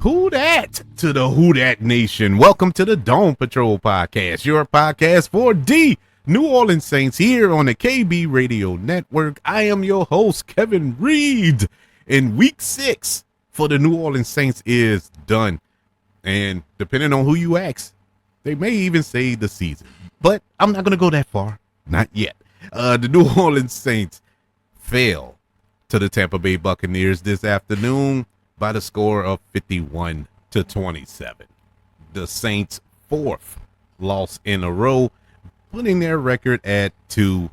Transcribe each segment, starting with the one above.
Who dat to the Who Dat Nation? Welcome to the Dome Patrol Podcast, your podcast for the New Orleans Saints here on the KB Radio Network. I am your host, Kevin Reed, and week 6 for the New Orleans Saints is done. And depending on who you ask, they may even say the season. But I'm not going to go that far. Not yet. The New Orleans Saints fell to the Tampa Bay Buccaneers this afternoon by the score of 51-27. The Saints' fourth loss in a row, putting their record at 2-4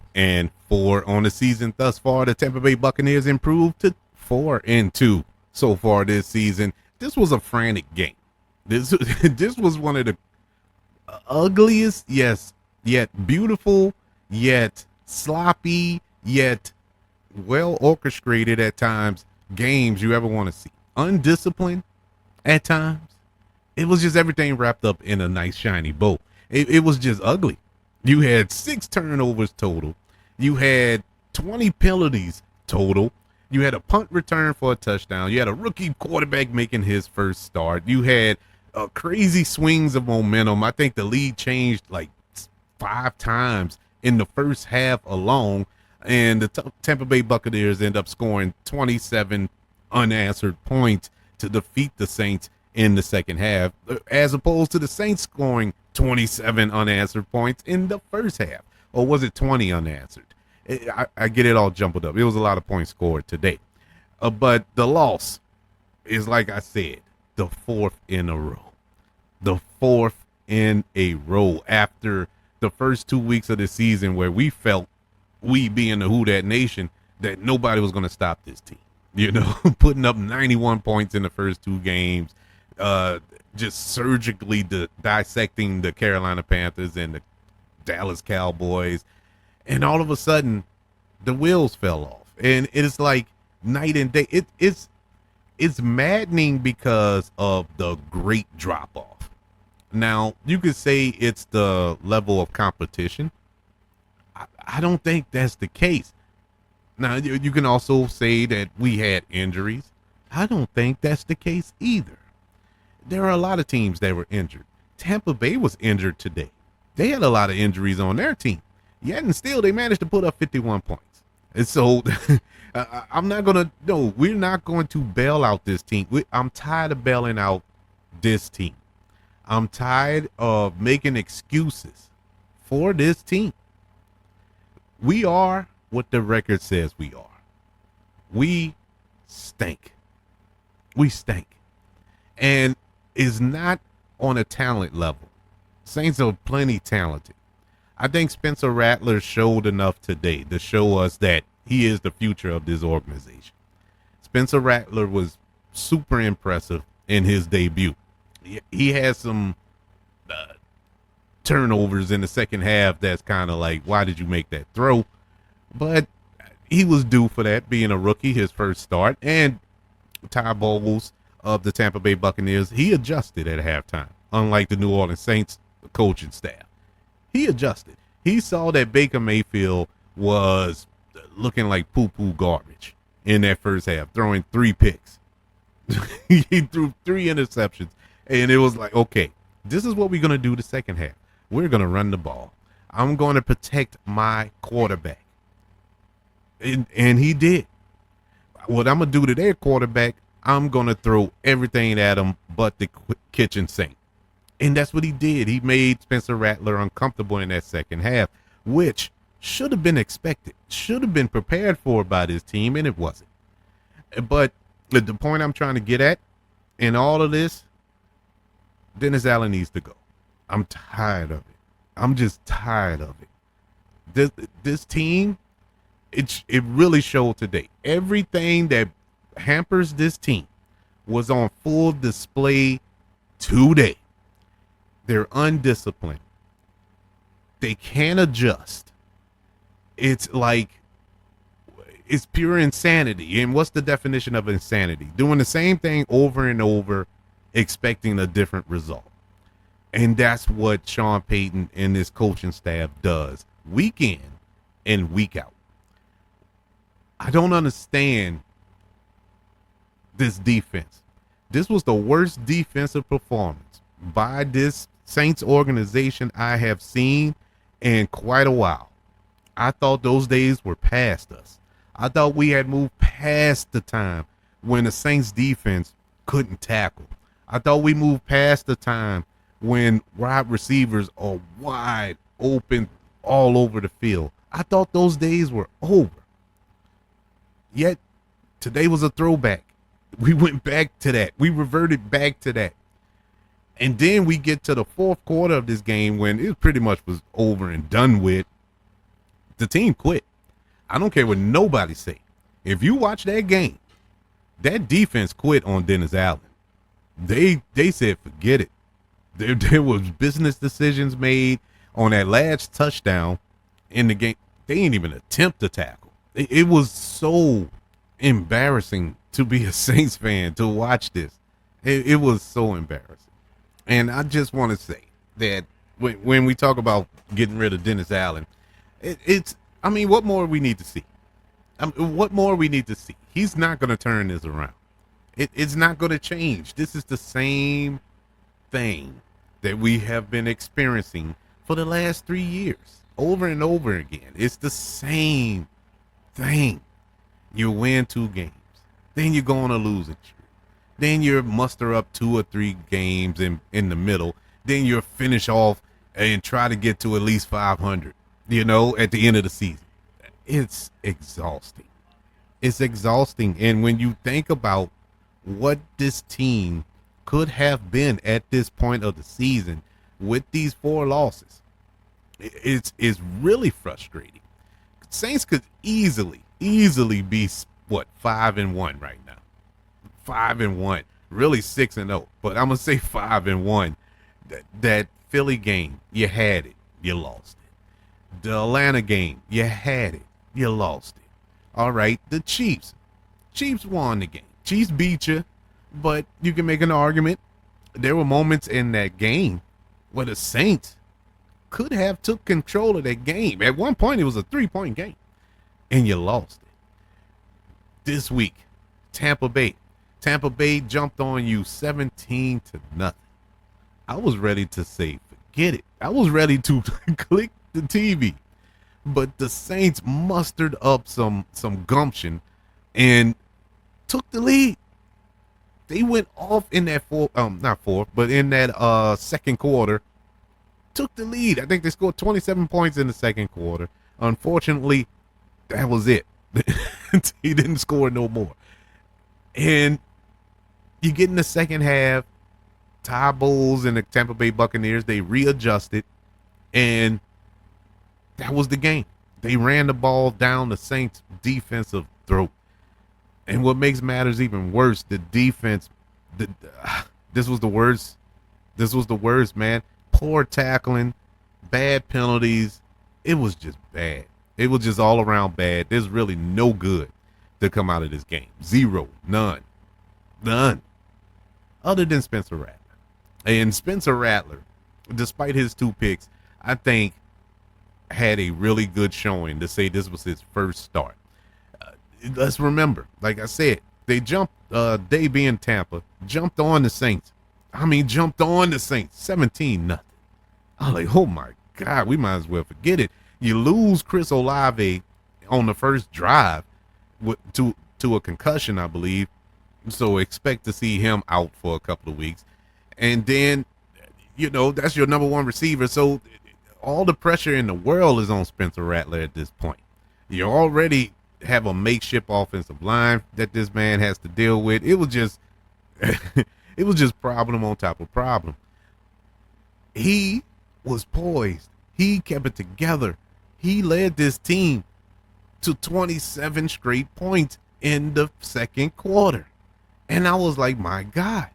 on the season thus far. The Tampa Bay Buccaneers improved to 4-2 so far this season. This was a frantic game. This was one of the ugliest, yes, yet beautiful, yet sloppy, yet well orchestrated at times games you ever want to see. Undisciplined at times. It was just everything wrapped up in a nice shiny bow. It was just ugly. You had 6 turnovers total. You had 20 penalties total. You had a punt return for a touchdown. You had a rookie quarterback making his first start. You had crazy swings of momentum. I think the lead changed like 5 times in the first half alone. And the Tampa Bay Buccaneers end up scoring 27 unanswered points to defeat the Saints in the second half, as opposed to the Saints scoring 27 unanswered points in the first half. Or was it 20 unanswered? I get it all jumbled up. It was a lot of points scored today. But the loss is, like I said, the 4th in a row. The 4th in a row after the first 2 weeks of the season where we felt, we being the Who Dat Nation, that nobody was going to stop this team. You know, putting up 91 points in the first 2 games, just surgically dissecting the Carolina Panthers and the Dallas Cowboys. And all of a sudden, the wheels fell off. And it's like night and day. It's maddening because of the great drop-off. Now, you could say it's the level of competition. I don't think that's the case. Now, you can also say that we had injuries. I don't think that's the case either. There are a lot of teams that were injured. Tampa Bay was injured today. They had a lot of injuries on their team. Yet and still, they managed to put up 51 points. And so, we're not going to bail out this team. I'm tired of bailing out this team. I'm tired of making excuses for this team. We are what the record says we are. We stink. We stink. And it's not on a talent level. Saints are plenty talented. I think Spencer Rattler showed enough today to show us that he is the future of this organization. Spencer Rattler was super impressive in his debut. He had some turnovers in the second half that's kind of like, why did you make that throw? But he was due for that, being a rookie, his first start. And Ty Bowles of the Tampa Bay Buccaneers, he adjusted at halftime, unlike the New Orleans Saints coaching staff. He adjusted. He saw that Baker Mayfield was looking like poo-poo garbage in that first half, throwing 3 picks. He threw 3 interceptions, and it was like, okay, this is what we're going to do the second half. We're going to run the ball. I'm going to protect my quarterback. And he did. What I'm going to do to their quarterback, I'm going to throw everything at him but the kitchen sink. And that's what he did. He made Spencer Rattler uncomfortable in that second half, which should have been expected, should have been prepared for by this team, and it wasn't. But the point I'm trying to get at in all of this, Dennis Allen needs to go. I'm tired of it. I'm just tired of it. This team, it really showed today. Everything that hampers this team was on full display today. They're undisciplined. They can't adjust. It's like, it's pure insanity. And what's the definition of insanity? Doing the same thing over and over, expecting a different result. And that's what Sean Payton and his coaching staff does week in and week out. I don't understand this defense. This was the worst defensive performance by this Saints organization I have seen in quite a while. I thought those days were past us. I thought we had moved past the time when the Saints defense couldn't tackle. I thought we moved past the time when wide receivers are wide open all over the field. I thought those days were over. Yet today was a throwback. We went back to that. We reverted back to that. And then we get to the fourth quarter of this game when it pretty much was over and done with. The team quit. I don't care what nobody say. If you watch that game, that defense quit on Dennis Allen. They said forget it. There was business decisions made on that last touchdown in the game. They didn't even attempt to tackle. It was so embarrassing to be a Saints fan to watch this. It was so embarrassing. And I just want to say that when we talk about getting rid of Dennis Allen, what more we need to see? What more we need to see? He's not going to turn this around. It's not going to change. This is the same thing that we have been experiencing for the last 3 years, over and over again. It's the same thing. You win 2 games, then you go on a losing streak. Then you muster up 2 or 3 games in the middle. Then you finish off and try to get to at least 500, at the end of the season. It's exhausting. It's exhausting. And when you think about what this team could have been at this point of the season with these 4 losses, it's really frustrating. Saints could easily be 5-1 right now. 5-1, really 6-0, but I'm gonna say 5-1. That Philly game, you had it, you lost it. The Atlanta game, you had it, you lost it. All right, the Chiefs won the game. Chiefs beat you, but you can make an argument. There were moments in that game where the Saints could have took control of that game. At one point, it was a 3-point game, and you lost it. This week, Tampa Bay jumped on you 17-0. I was ready to say, forget it. I was ready to click the TV. But the Saints mustered up some gumption and took the lead. They went off in that in that second quarter, took the lead. I think they scored 27 points in the second quarter. Unfortunately, that was it. He didn't score no more. And you get in the second half, Ty Bowles and the Tampa Bay Buccaneers, they readjusted, and that was the game. They ran the ball down the Saints' defensive throat. And what makes matters even worse, the defense, this was the worst. This was the worst, man. Poor tackling, bad penalties. It was just bad. It was just all around bad. There's really no good to come out of this game. Zero. None. Other than Spencer Rattler. And Spencer Rattler, despite his 2 picks, I think had a really good showing to say this was his first start. Let's remember, like I said, they jumped, they being Tampa, jumped on the Saints. 17-0. I'm like, oh my God, we might as well forget it. You lose Chris Olave on the first drive to a concussion, I believe. So expect to see him out for a couple of weeks. And then, that's your number 1 receiver. So all the pressure in the world is on Spencer Rattler at this point. You already have a makeshift offensive line that this man has to deal with. It was just problem on top of problem. He was poised. He kept it together. He led this team to 27 straight points in the second quarter. And I was like, my God,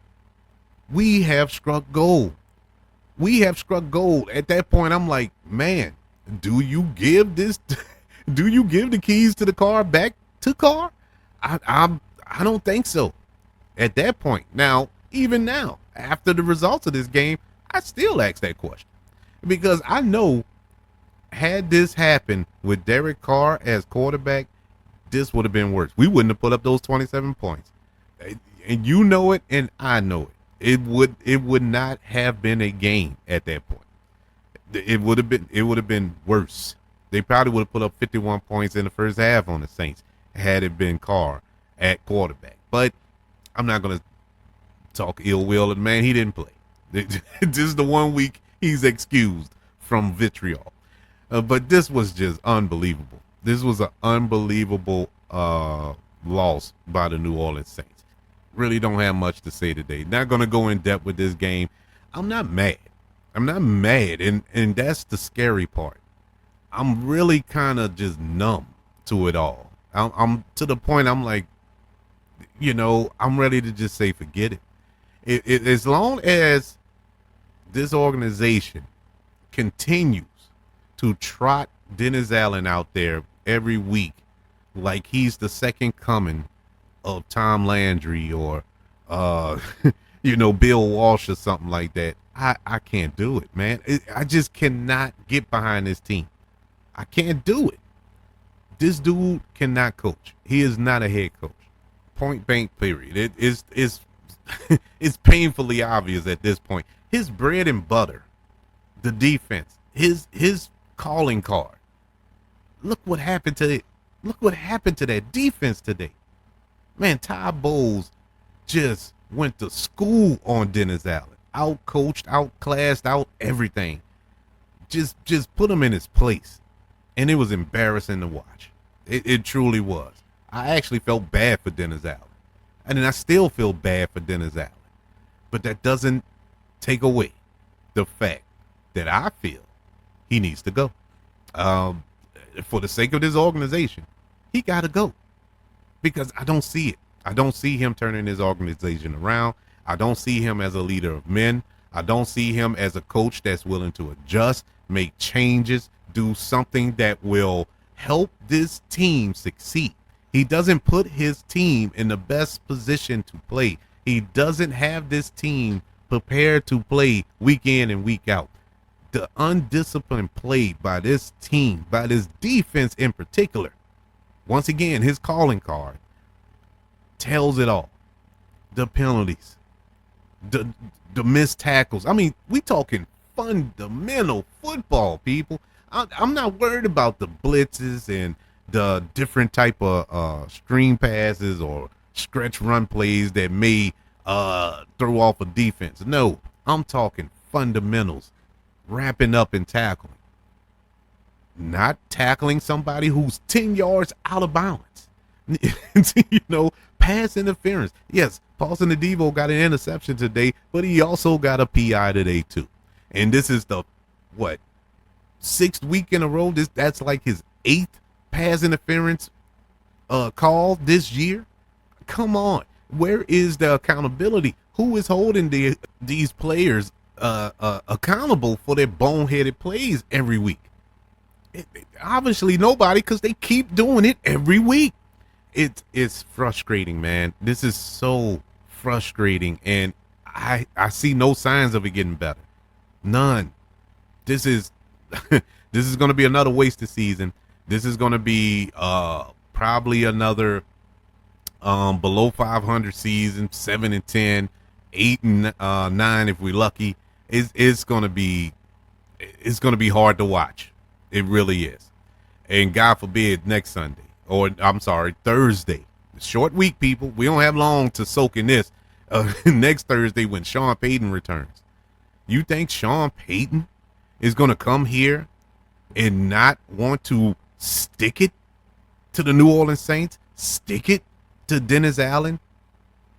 we have struck gold. At that point, I'm like, man, do you give the keys to the car back to Carr? I don't think so. At that point. Now, even now, after the results of this game, I still ask that question. Because I know had this happened with Derek Carr as quarterback, this would have been worse. We wouldn't have put up those 27 points. and you know it, and I know it. It would not have been a game at that point. It would have been worse. They probably would have put up 51 points in the first half on the Saints had it been Carr at quarterback. But I'm not gonna talk ill will of the man. He didn't play. This is the 1 week he's excused from vitriol. But this was just unbelievable. This was an unbelievable loss by the New Orleans Saints. Really don't have much to say today. Not going to go in depth with this game. I'm not mad. I'm not mad, and that's the scary part. I'm really kind of just numb to it all. I'm to the point I'm like, I'm ready to just say forget it. As long as this organization continues to trot Dennis Allen out there every week like he's the second coming of Tom Landry or Bill Walsh or something like that, I can't do it, man. I just cannot get behind this team. I can't do it. This dude cannot coach. He is not a head coach. Point blank period. It's painfully obvious at this point. His bread and butter, the defense, his calling card. Look what happened to it. Look what happened to that defense today. Man, Ty Bowles just went to school on Dennis Allen. Out coached, outclassed, out everything. Just put him in his place. And it was embarrassing to watch. It truly was. I actually felt bad for Dennis Allen. And I still feel bad for Dennis Allen. But that doesn't take away the fact that I feel he needs to go. For the sake of this organization, he got to go. Because I don't see it. I don't see him turning his organization around. I don't see him as a leader of men. I don't see him as a coach that's willing to adjust, make changes, do something that will help this team succeed. He doesn't put his team in the best position to play. He doesn't have this team prepared to play week in and week out. The undisciplined play by this team, by this defense in particular, once again, his calling card tells it all. The penalties, the missed tackles. I mean, we talking fundamental football, people. I'm not worried about the blitzes and the different type of screen passes or stretch run plays that may throw off a defense. No, I'm talking fundamentals, wrapping up and tackling. Not tackling somebody who's 10 yards out of bounds. Pass interference. Yes, Paulson Adebo got an interception today, but he also got a PI today too. And this is the, 6th week in a row? That's like his 8th pass interference call this year? Come on. Where is the accountability? Who is holding these players accountable for their boneheaded plays every week? Obviously nobody, because they keep doing it every week. It's frustrating, man. This is so frustrating, and I see no signs of it getting better. None. This is going to be another wasted season. This is going to be probably another below 500 season, 7-10, 8-9 if we're lucky. It's going to be hard to watch. It really is. And God forbid next Sunday, or I'm sorry, Thursday. Short week, people. We don't have long to soak in this. Next Thursday when Sean Payton returns. You think Sean Payton is going to come here and not want to stick it to the New Orleans Saints, stick it to Dennis Allen?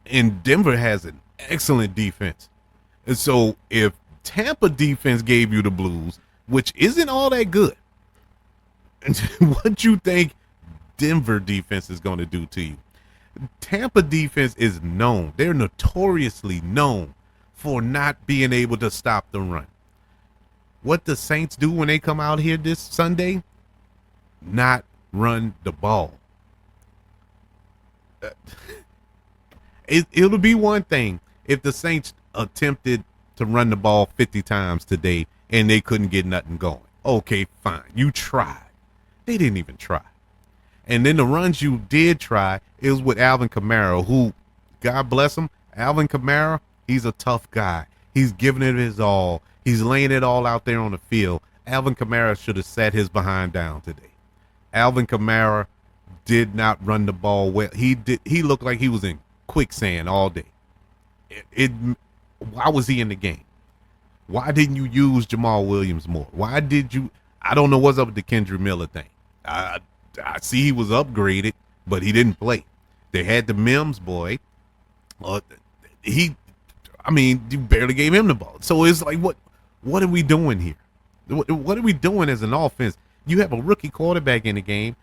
And Denver has an excellent defense. And so if Tampa defense gave you the blues, which isn't all that good, what you think Denver defense is going to do to you? Tampa defense is known. They're notoriously known for not being able to stop the run. What the Saints do when they come out here this Sunday? Not run the ball. It'll be one thing if the Saints attempted to run the ball 50 times today and they couldn't get nothing going. Okay, fine. You tried. They didn't even try. And then the runs you did try, it was with Alvin Kamara, who, God bless him. Alvin Kamara, he's a tough guy. He's giving it his all. He's laying it all out there on the field. Alvin Kamara should have sat his behind down today. Alvin Kamara did not run the ball well. He looked like he was in quicksand all day. Why was he in the game? Why didn't you use Jamal Williams more? Why did you? I don't know what's up with the Kendrick Miller thing. I see he was upgraded, but he didn't play. They had the Mims boy. You barely gave him the ball. So it's like, what are we doing here? What are we doing as an offense? You have a rookie quarterback in the game,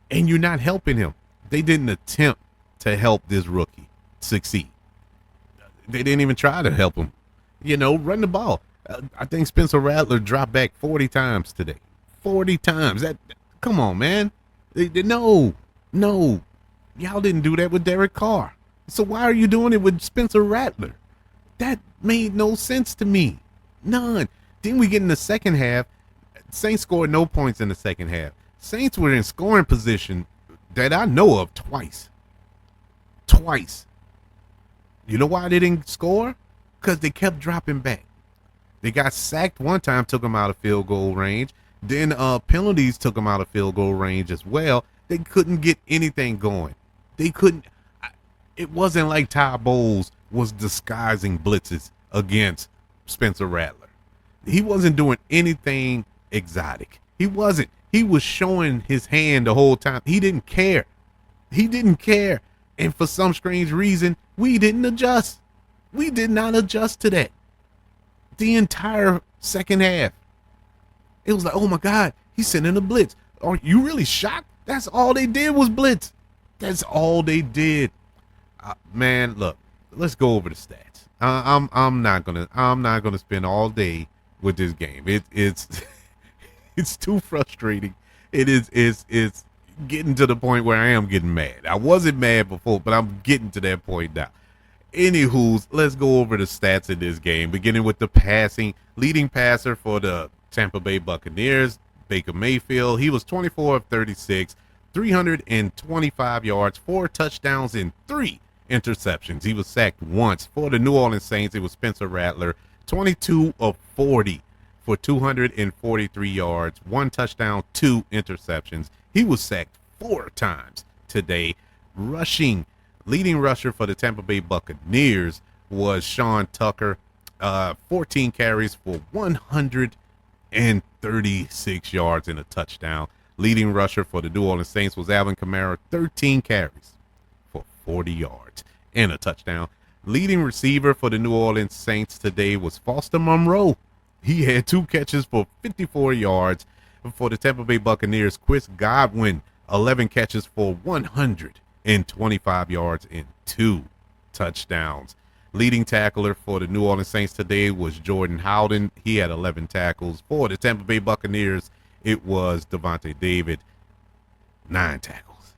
and you're not helping him. They didn't attempt to help this rookie succeed. They didn't even try to help him. Run the ball. I think Spencer Rattler dropped back 40 times today. 40 times. Come on, man. No. Y'all didn't do that with Derek Carr. So why are you doing it with Spencer Rattler? That made no sense to me. None. Then we get in the second half. Saints scored no points in the second half. Saints were in scoring position that I know of twice. You know why they didn't score? Because they kept dropping back. They got sacked one time, took them out of field goal range. Then penalties took them out of field goal range as well. They couldn't get anything going. They couldn't. It wasn't like Ty Bowles was disguising blitzes against Spencer Rattler. He wasn't doing anything exotic. He wasn't. He was showing his hand the whole time. He didn't care. And for some strange reason, we didn't adjust. We did not adjust to that. The entire second half. It was like, oh my God, he's sending a blitz. Are you really shocked? That's all they did was blitz. That's all they did. Man, look, let's go over the stats. I'm not gonna spend all day with this game. It's it's too frustrating. It's getting to the point where I am getting mad. I wasn't mad before, but I'm getting to that point now. Anywho, let's go over the stats in this game, beginning with the passing. Leading passer for the Tampa Bay Buccaneers, Baker Mayfield. He was 24 of 36, 325 yards, 4 touchdowns, and 3 interceptions. He was sacked once. For the New Orleans Saints, it was Spencer Rattler, 22 of 40 for 243 yards, 1 touchdown, 2 interceptions. He was sacked 4 times today. Leading rusher for the Tampa Bay Buccaneers was Sean Tucker, 14 carries for 136 yards and a touchdown. Leading rusher for the New Orleans Saints was Alvin Kamara, 13 carries for 40 yards and a touchdown. Leading receiver for the New Orleans Saints today was Foster Monroe. He had 2 catches for 54 yards. For the Tampa Bay Buccaneers, Chris Godwin, 11 catches for 125 yards and 2 touchdowns. Leading tackler for the New Orleans Saints today was Jordan Howden. He had 11 tackles. For the Tampa Bay Buccaneers, it was Devontae David, 9 tackles.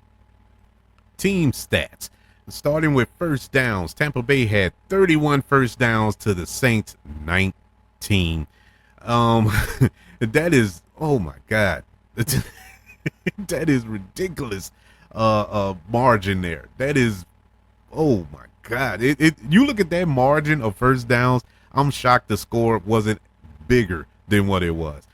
Team stats. Starting with first downs, Tampa Bay had 31 first downs to the Saints 19. That is, oh my God, that is ridiculous. Margin there. That is, oh my God. You look at that margin of first downs. I'm shocked the score wasn't bigger than what it was.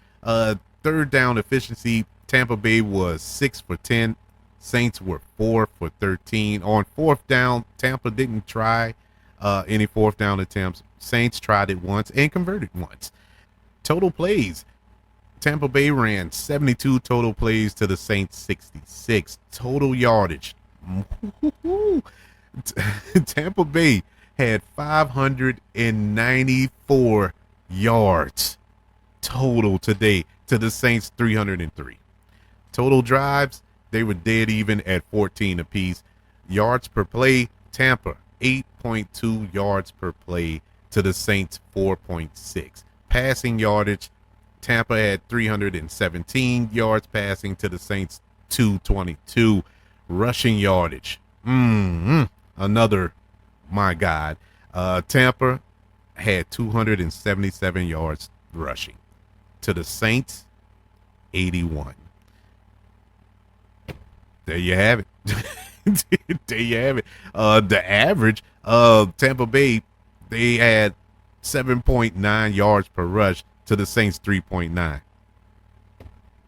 Third down efficiency, Tampa Bay was 6 for 10. Saints were 4 for 13. On fourth down, Tampa didn't try any fourth down attempts. Saints tried it once and converted once. Total plays. Tampa Bay ran 72 total plays to the Saints 66. Total yardage. Tampa Bay had 594 yards total today to the Saints 303. Total drives, they were dead even at 14 apiece. Yards per play, Tampa 8.2 yards per play to the Saints 4.6. Passing yardage, Tampa had 317 yards passing to the Saints 222. Rushing yardage, another, my God. Tampa had 277 yards rushing to the Saints 81. There you have it. There you have it. The average Tampa Bay, they had 7.9 yards per rush to the Saints 3.9.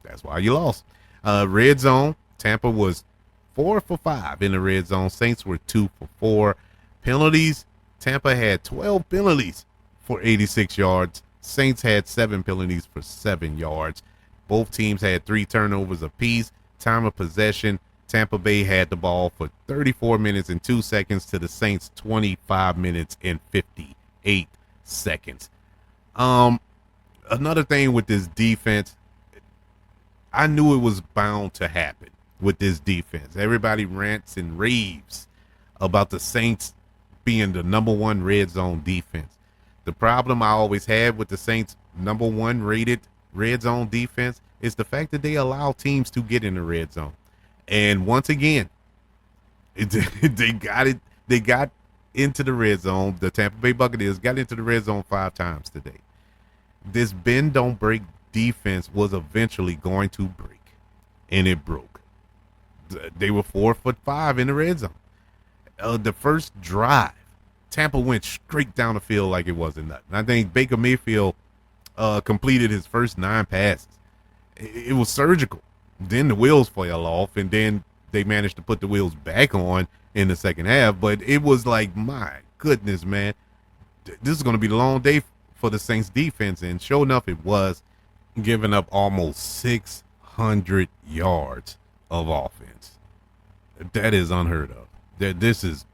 That's why you lost. Red zone, Tampa was 4 for 5 in the red zone. Saints were 2 for 4. Penalties, Tampa had 12 penalties for 86 yards. Saints had 7 penalties for 7 yards. Both teams had 3 turnovers apiece. Time of possession, Tampa Bay had the ball for 34 minutes and 2 seconds to the Saints 25 minutes and 58 seconds. Another thing with this defense, I knew it was bound to happen with this defense. Everybody rants and raves about the Saints being the number 1 red zone defense. The problem I always had with the Saints' number 1 rated red zone defense is the fact that they allow teams to get in the red zone. And once again, they got into the red zone. The Tampa Bay Buccaneers got into the red zone 5 times today. This bend don't break defense was eventually going to break, and it broke. They were 4 for 5 in the red zone. The first drive, Tampa went straight down the field like it wasn't nothing. I think Baker Mayfield completed his first 9 passes. It was surgical. Then the wheels fell off, and then they managed to put the wheels back on in the second half. But it was like, my goodness, man, this is going to be the long day for the Saints defense. And sure enough, it was, giving up almost 600 yards of offense. That is unheard of. This is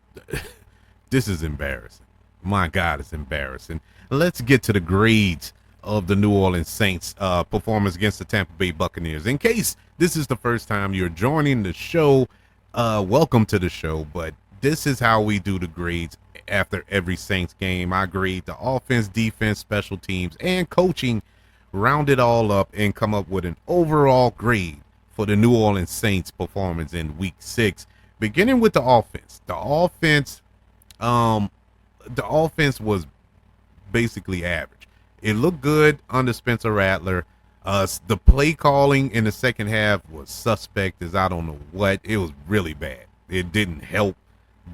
embarrassing. My God, it's embarrassing. Let's get to the grades of the New Orleans Saints performance against the Tampa Bay Buccaneers. In case this is the first time you're joining the show, welcome to the show. But this is how we do the grades after every Saints game. I grade the offense, defense, special teams, and coaching, round it all up, and come up with an overall grade for the New Orleans Saints performance in Week 6. Beginning with the offense. The offense was basically average. It looked good under Spencer Rattler. The play calling in the second half was suspect as I don't know what. It was really bad. It didn't help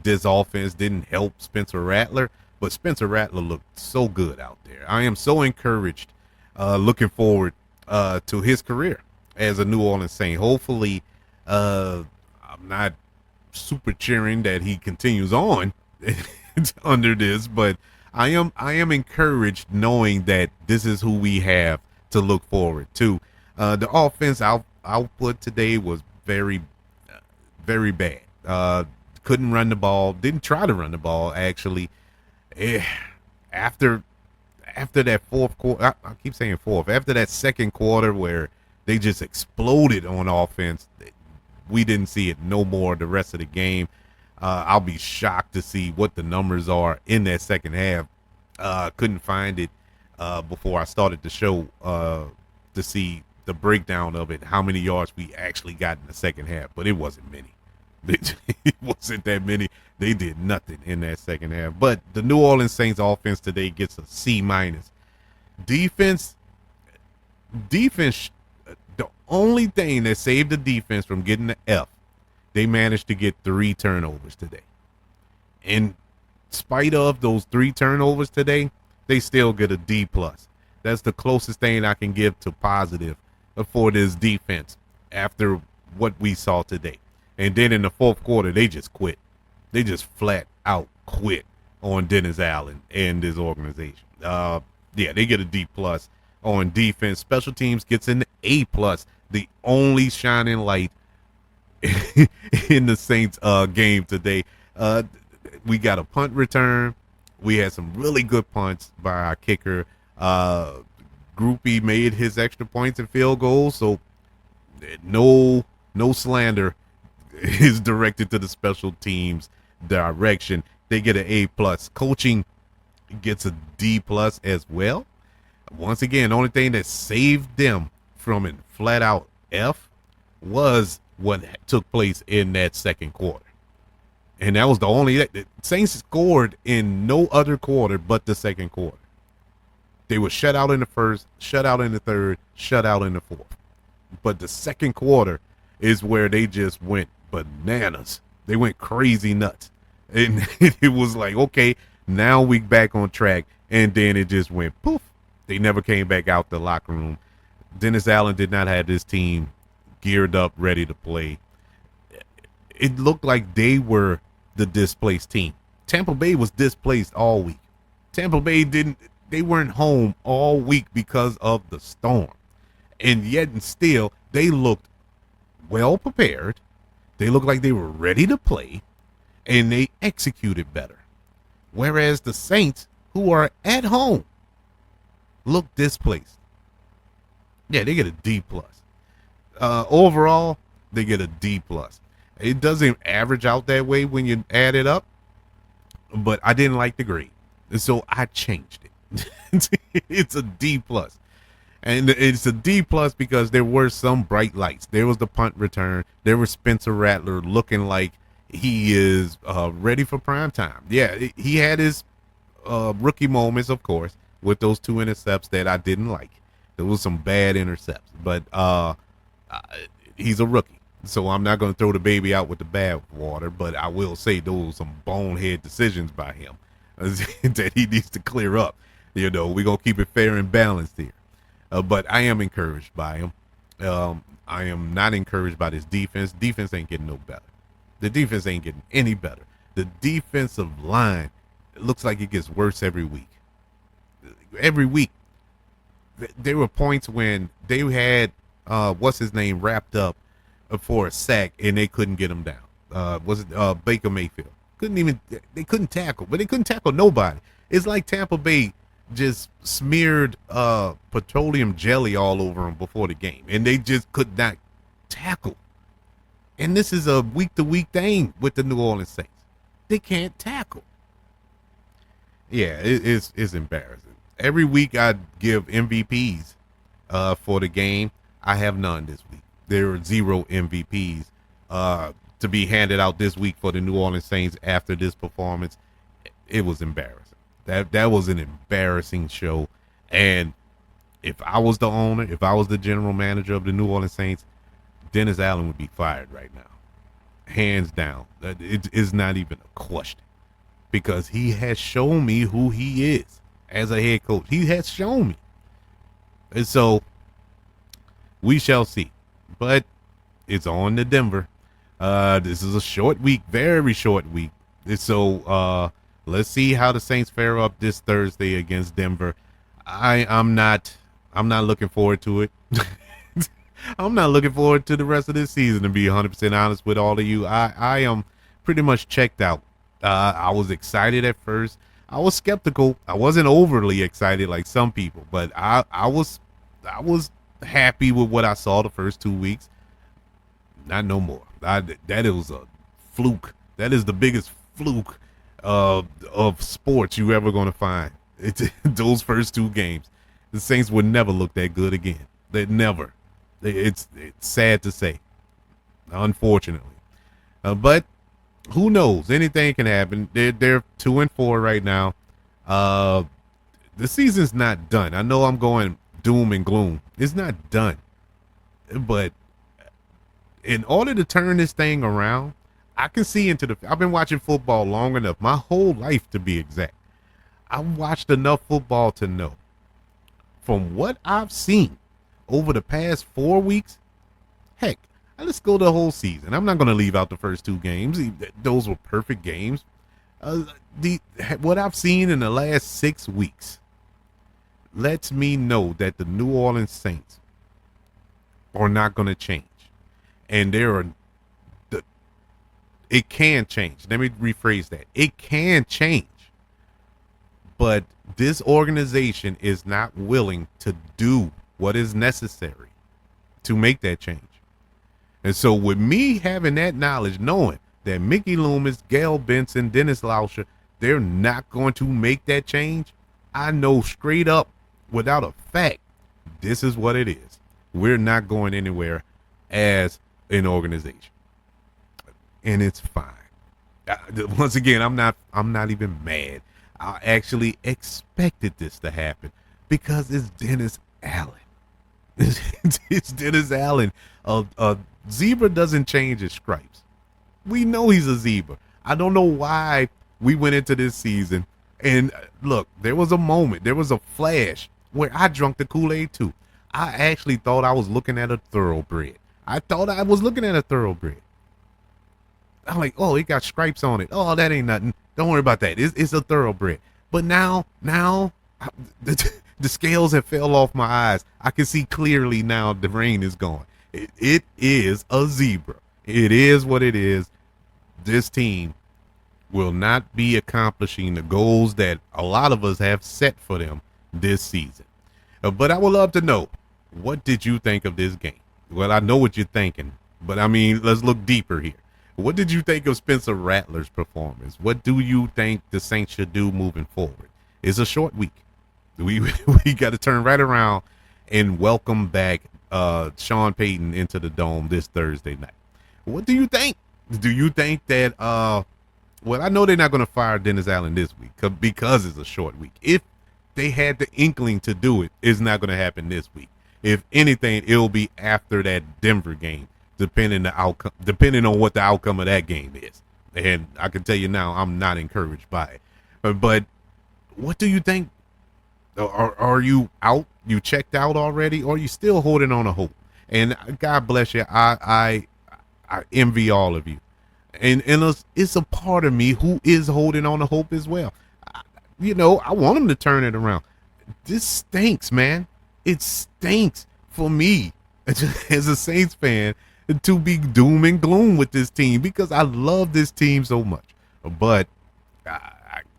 this offense, didn't help Spencer Rattler, but Spencer Rattler looked so good out there. I am so encouraged, looking forward to his career as a New Orleans Saint. Hopefully, I'm not super cheering that he continues on under this, but I am encouraged knowing that this is who we have to look forward to. The offense output today was very, very bad. Couldn't run the ball. Didn't try to run the ball, actually. After that fourth quarter, I keep saying fourth. After that second quarter where they just exploded on offense, we didn't see it no more the rest of the game. I'll be shocked to see what the numbers are in that second half. Couldn't find it before I started the show to see the breakdown of it, how many yards we actually got in the second half, but it wasn't many. It wasn't that many. They did nothing in that second half. But the New Orleans Saints offense today gets a C-. Defense, the only thing that saved the defense from getting the F, they managed to get 3 turnovers today. In spite of those 3 turnovers today, they still get a D+. That's the closest thing I can give to positive for this defense after what we saw today. And then in the fourth quarter, they just quit. They just flat out quit on Dennis Allen and his organization. They get a D+ on defense. Special teams gets an A+. The only shining light in the Saints game today. We got a punt return. We had some really good punts by our kicker. Groupie made his extra points and field goals, so no slander is directed to the special teams direction. They get an A+. Coaching gets a D+ as well. Once again, the only thing that saved them from a flat out F was what took place in that second quarter. And that was the only, the Saints scored in no other quarter but the second quarter. They were shut out in the first, shut out in the third, shut out in the fourth. But the second quarter is where they just went bananas. They went crazy nuts. And it was like, okay, now we back on track. And then it just went poof. They never came back out the locker room. Dennis Allen did not have this team geared up, ready to play. It looked like they were the displaced team. Tampa Bay was displaced all week. Tampa Bay they weren't home all week because of the storm. And yet and still, they looked well prepared. They looked like they were ready to play, and they executed better. Whereas the Saints, who are at home, look displaced. Yeah, they get a D+. Overall, they get a D+. It doesn't average out that way when you add it up, but I didn't like the grade, and so I changed it. It's a D+. And it's a D+ because there were some bright lights. There was the punt return. There was Spencer Rattler looking like he is ready for prime time. Yeah, he had his rookie moments, of course, with those 2 intercepts that I didn't like. There was some bad intercepts, but he's a rookie. So I'm not going to throw the baby out with the bad water, but I will say those were some bonehead decisions by him that he needs to clear up. We're going to keep it fair and balanced here. But I am encouraged by him. I am not encouraged by this defense. Defense ain't getting no better. The defense ain't getting any better. The defensive line, it looks like it gets worse every week. Every week. There were points when they had, what's his name, wrapped up for a sack, and they couldn't get him down. Was it Baker Mayfield? They couldn't tackle, but they couldn't tackle nobody. It's like Tampa Bay just smeared petroleum jelly all over them before the game, and they just could not tackle. And this is a week-to-week thing with the New Orleans Saints. They can't tackle. Yeah, it's embarrassing. Every week I give MVPs for the game. I have none this week. There are 0 MVPs to be handed out this week for the New Orleans Saints after this performance. It was embarrassing. That was an embarrassing show. And if I was the owner, if I was the general manager of the New Orleans Saints, Dennis Allen would be fired right now. Hands down. It is not even a question. Because he has shown me who he is as a head coach. He has shown me. And so we shall see. But it's on to Denver. This is a short week, very short week. And so let's see how the Saints fare up this Thursday against Denver. I'm not looking forward to it. I'm not looking forward to the rest of this season, to be 100% honest with all of you. I am pretty much checked out. I was excited at first. I was skeptical. I wasn't overly excited like some people, but I was happy with what I saw the first 2 weeks. Not no more. That was a fluke. That is the biggest fluke of sports you ever going to find. It's those first 2 games. The Saints would never look that good again. They never. It's sad to say, unfortunately. But who knows? Anything can happen. They're 2-4 right now. The season's not done. I know I'm going doom and gloom. It's not done. But in order to turn this thing around, I can see I've been watching football long enough, my whole life to be exact. I've watched enough football to know, from what I've seen over the past 4 weeks, heck, let's go the whole season. I'm not going to leave out the first 2 games. Those were perfect games. What I've seen in the last 6 weeks lets me know that the New Orleans Saints are not going to change. And it can change. Let me rephrase that. It can change. But this organization is not willing to do what is necessary to make that change. And so with me having that knowledge, knowing that Mickey Loomis, Gail Benson, Dennis Lauscher, they're not going to make that change, I know straight up, without a fact, this is what it is. We're not going anywhere as an organization. And it's fine. Once again, I'm not even mad. I actually expected this to happen because it's Dennis Allen. It's Dennis Allen. A zebra doesn't change its stripes. We know he's a zebra. I don't know why we went into this season. And look, there was a moment, there was a flash where I drunk the Kool-Aid too. I actually thought I was looking at a thoroughbred. I thought I was looking at a thoroughbred. I'm like, oh, it got stripes on it. Oh, that ain't nothing. Don't worry about that. It's a thoroughbred. But now, the scales have fell off my eyes. I can see clearly now the rain is gone. It is a zebra. It is what it is. This team will not be accomplishing the goals that a lot of us have set for them this season. But I would love to know, what did you think of this game? Well, I know what you're thinking, but I mean, let's look deeper here. What did you think of Spencer Rattler's performance? What do you think the Saints should do moving forward? It's a short week. We got to turn right around and welcome back Sean Payton into the Dome this Thursday night. What do you think? Do you think that well, I know they're not going to fire Dennis Allen this week because it's a short week. If they had the inkling to do it, it's not going to happen this week. If anything, it'll be after that Denver game, depending on what the outcome of that game is. And I can tell you now, I'm not encouraged by it. But what do you think? Are you out? You checked out already, or are you still holding on to hope? And God bless you. I envy all of you. And it's a part of me who is holding on to hope as well. I want them to turn it around. This stinks, man. It stinks for me as a Saints fan to be doom and gloom with this team because I love this team so much. But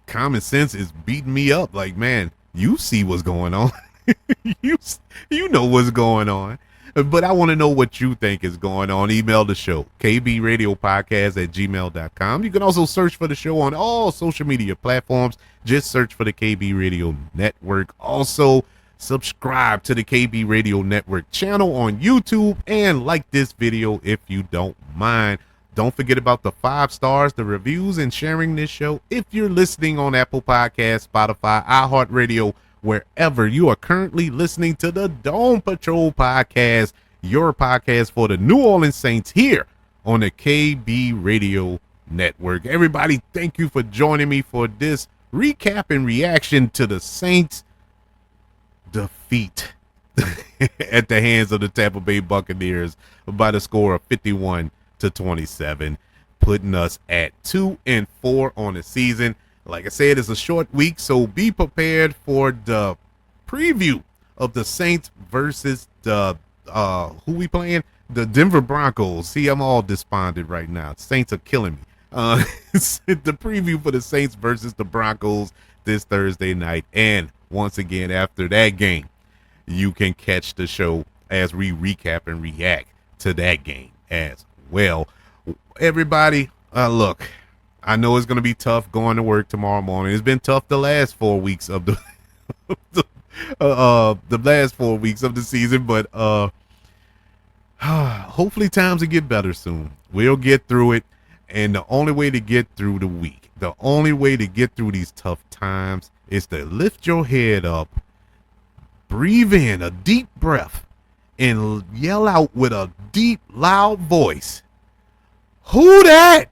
common sense is beating me up. Like, man, you see what's going on. you know what's going on. But I want to know what you think is going on. Email the show, kbradiopodcast@gmail.com. You can also search for the show on all social media platforms. Just search for the KB Radio Network. Also, subscribe to the KB Radio Network channel on YouTube and like this video if you don't mind. Don't forget about the 5 stars, the reviews, and sharing this show. If you're listening on Apple Podcasts, Spotify, iHeartRadio, wherever you are currently listening to the Dome Patrol podcast, your podcast for the New Orleans Saints here on the KB Radio Network. Everybody, thank you for joining me for this recap and reaction to the Saints' defeat at the hands of the Tampa Bay Buccaneers by the score of 51-27, putting us at 2-4 on the season. Like I said, it's a short week, so be prepared for the preview of the Saints versus the who we playing? The Denver Broncos. See, I'm all despondent right now. Saints are killing me. The preview for the Saints versus the Broncos this Thursday night. And once again, after that game, you can catch the show as we recap and react to that game as well. Everybody, look, I know it's going to be tough going to work tomorrow morning. It's been tough the last 4 weeks of the last 4 weeks of the season, but hopefully times will get better soon. We'll get through it, and the only way to get through the week, the only way to get through these tough times is to lift your head up, breathe in a deep breath, and yell out with a deep, loud voice, "Who that?"